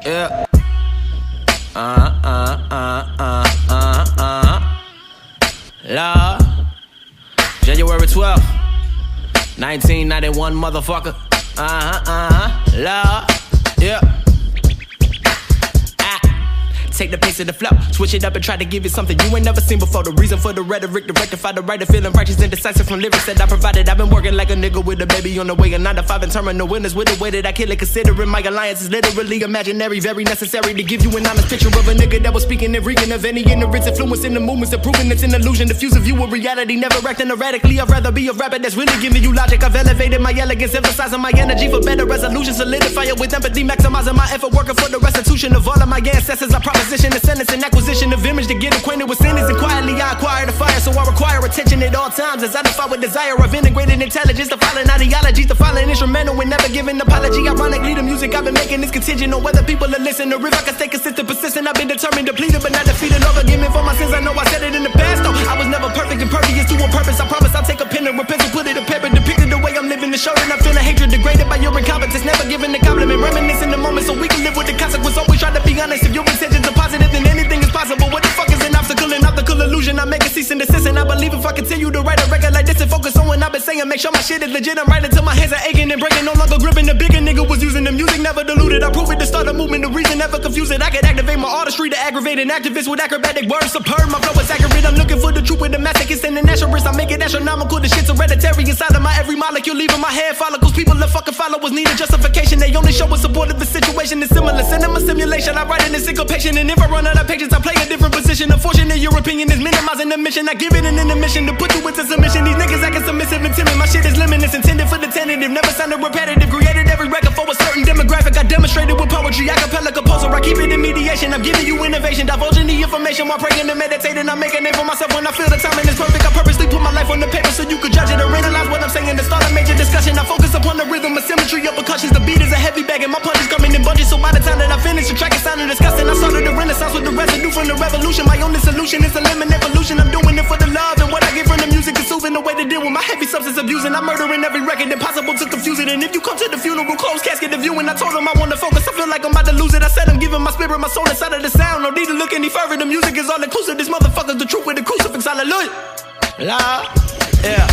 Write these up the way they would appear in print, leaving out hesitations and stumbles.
Yeah. Lord. January 12th, 1991, motherfucker. Lord. Yeah. Take the pace of the flow, switch it up and try to give you something you ain't never seen before. The reason for the rhetoric, to rectify the writer, feeling righteous and decisive from lyrics that I provided. I've been working like a nigga with a baby on the way, a 9 to 5 and terminal winners with the way that I kill it. Considering my alliance is literally imaginary, very necessary to give you an honest picture of a nigga that was speaking and reeking of any ignorance, influence in the movements, and proving it's an illusion. Diffuse a view of reality, never acting erratically. I'd rather be a rapper that's really giving you logic. I've elevated my elegance, emphasizing my energy for better resolution. Solidify it with empathy, maximizing my effort, working for the restitution of all of my ancestors. I proposition a sentence and acquisition of image to get acquainted with sinners, and quietly I acquire the fire, so I require attention at all times as I defy with desire of integrated intelligence, the following ideologies, the following instrumental and never giving apology. Ironically, the music I've been making is contingent on whether people are listening, or if I can stay consistent, persistent. I've been determined, depleted, but not defeated. Overgiving for my sins, I know I said it in the past, though I was never perfect, impervious to a purpose. I promise I'll take a pen and a pencil, put it in paper, depicted the way I'm living, to show that I'm feeling hatred, degraded by your incompetence, never giving the compliment, reminiscing the moment so we can live with the consequence. Always try to be honest. If your intentions are positive, then anything is possible. What the fuck is an obstacle? An optical illusion. I make a cease and desist, and I believe if I continue to write a record like this and focus on what I've been saying, make sure my shit is legit. I'm writing till my hands are aching and breaking, no longer gripping. The bigger nigga was using the music, never diluted. I prove it to start a movement, the reason never confuse it. I could activate my artistry to aggravate an activist with acrobatic words. Superb, my flow is accurate. I'm looking for the truth with the masochist and the naturalist. I make it astronomical. The shit's hereditary inside of my every molecule, leaving my hair follicles. People that fucking followers need a justification. They only show a support if the situation is similar. Cinema simulation. I write in a syncopation, and if I run out of patience, I play a different position. Unfortunately, your opinion is minimizing the mission. I give it an intermission to put you into submission. These niggas acting submissive and timid. My shit is limitless, intended for the tentative. Never sounded repetitive. Created every record for a certain demographic. I demonstrated with poetry. Acapella composer. I keep it in mediation. I'm giving you innovation, divulging the information while praying and meditating. I make a name for myself when I feel the timing is perfect. I purposely put my life on the paper so you could judge it or analyze what I'm saying. To start a major discussion, I focus upon the rhythm, a symmetry of percussions. The beat is a heavy bag and my punches coming in bunches. So by the time that I finish, the track is sounding disgusting. I started the renaissance with the residue from the revolution. My only solution is eliminate pollution. I'm doing it for the love, and what I get from the music is soothing. The way to deal with my heavy substance abuse, and I'm murdering every record impossible to confuse it. And if you come to the funeral, close casket the view, and I told them I want to focus. I feel like I'm about to lose it. I said I'm giving my spirit, my soul inside of the sound. No need to look any further. The music is all inclusive. This motherfucker's the truth with the crucifix. Hallelujah. La, yeah.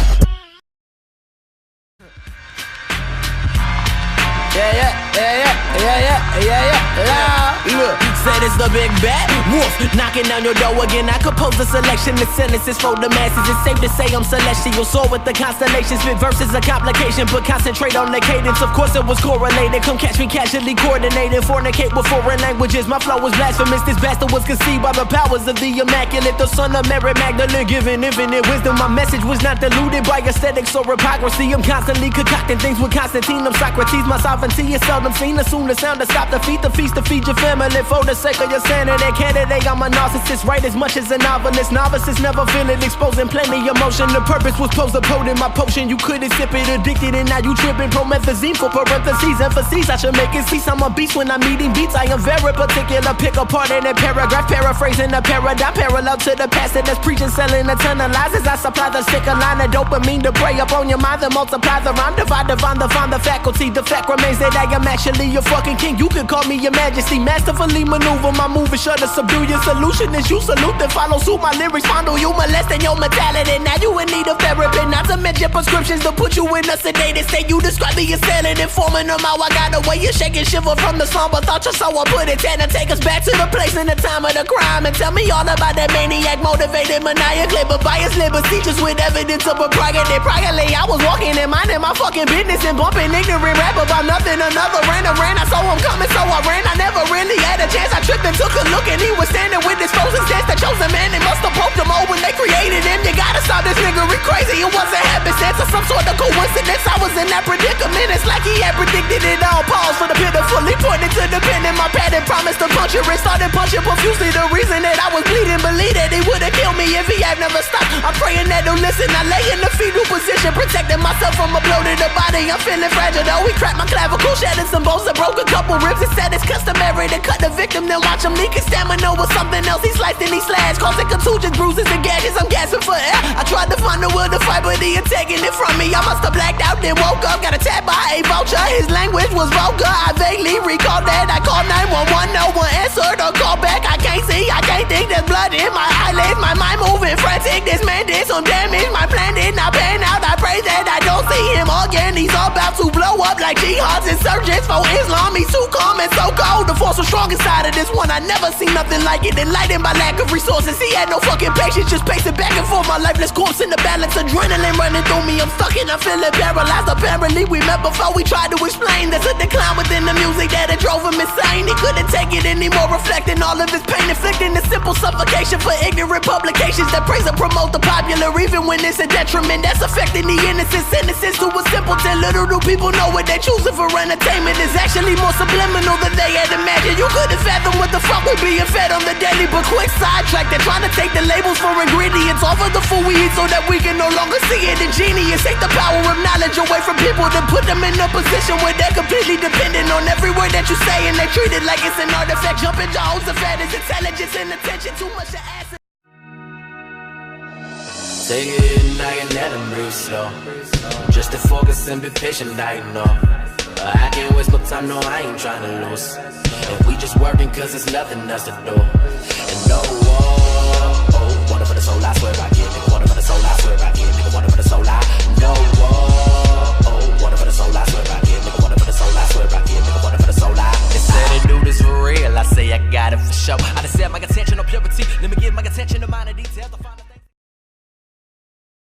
Look, said it's the big bad wolf knocking down your door again. I compose a selection of sentences for the masses. It's safe to say I'm celestial, soar with the constellations. Spit verses a complication, but concentrate on the cadence. Of course it was correlated. Come catch me casually coordinated. Fornicate with foreign languages. My flow was blasphemous. This bastard was conceived by the powers of the immaculate, the son of Mary Magdalene, giving infinite wisdom. My message was not diluted by aesthetics or hypocrisy. I'm constantly concocting things with Constantine. I'm Socrates. My sovereignty is seldom seen. As soon as sound to stop the feast to feed your family. For the sake of your sanity, candidate, I'm a narcissist. Write as much as a novelist. Novices never feel it, exposing plenty emotion. The purpose was posed upon in my potion. You couldn't sip it, addicted, and now you tripping. Promethazine for parentheses, emphases. I should make it cease. I'm a beast when I'm eating beats. I am very particular. Pick apart in a paragraph, paraphrasing the paradigm parallel to the pastor that's preaching, selling the internalizes. I supply the sticker line of dopamine to prey upon your mind, then multiply the rhyme, divide the faculty. The fact remains that I am actually your fucking king. You could call me your majesty, masterfully maneuver my move and sure to subdue your solution is you salute then follow suit. My lyrics fondle you, molesting your mentality. Now you in need of therapy, not to mention prescriptions to put you in a sedated state. You describe me as selling, informing them how I got away. You shake and shiver from the slumber, thought you saw I put it down. And take us back to the place and the time of the crime, and tell me all about that maniac, motivated, maniacally, but biased libers, teachers with evidence of propriety. Priorly, I was walking and minding my fucking business and bumping ignorant rap about nothing. Another ran, I saw him coming, so I ran. I never really had a chance. I tripped and took a look, and he was standing with his frozen stance. The chosen man, they must have poked him over when they created him. You gotta stop this nigga crazy. It wasn't happenstance or some sort of coincidence. I was in that predicament. It's like he had predicted it all. Pause for the pitiful. He pointed to the pen in my pad and promised to punch it. Started punching profusely. The reason that I was bleeding, believe that he would've killed me if he had never stopped. I'm praying that he'll listen. I lay in the fetal position, protecting myself from a blow to the body. I'm feeling fragile though. He cracked my clavicle, shattered some bones and broke a couple ribs. It said it's customary to cut the victim, then watch him leak his stamina with something else. He sliced and he slashed, causing contusions, bruises, and gashes. I'm gasping for air. I tried to find the will to fight, but he had taken it from me. I must have blacked out, then woke up. Got attacked by a vulture. His language was vulgar. I vaguely recall that I called 911 blood in my eyelids, my mind moving frantic. This man did some damage, my plan did not pan out. I pray that I don't see him again. He's about to blow up like jihad's insurgents for Islam. He's too calm and so cold. The force was strong inside of this one. I never seen nothing like it. Enlightened by lack of resources. He had no fucking patience, just pacing back and forth. My lifeless corpse in the balance, adrenaline running through me. I'm stuck and I'm feeling paralyzed. Apparently we met before we tried to explain. There's a decline within the music that it drove him insane. He couldn't take it anymore, reflecting all of his pain, inflicting the simple suffocation for ignorant publications that praise and promote the popular, even when it's a detriment that's affecting the innocent. Sentences to a simpleton. Little do people know what they're choosing for entertainment is actually more subliminal than they had imagined. You couldn't fathom what the fuck we being fed on the daily, but quick sidetrack. They're trying to take the labels for ingredients off of the food we eat so that we can no longer see it. Ingenious, take the power of knowledge away from people to put them in a position where they're completely dependent on every word that you say, and they treat it like it's an artifact. Jumping Jehoshaphat is intelligence and attention. Too much to ask. Take it and I can let them breathe slow. Just to focus and be patient, I know. I can't waste no time, no, I ain't trying to lose. If we just working cause there's nothing else to do.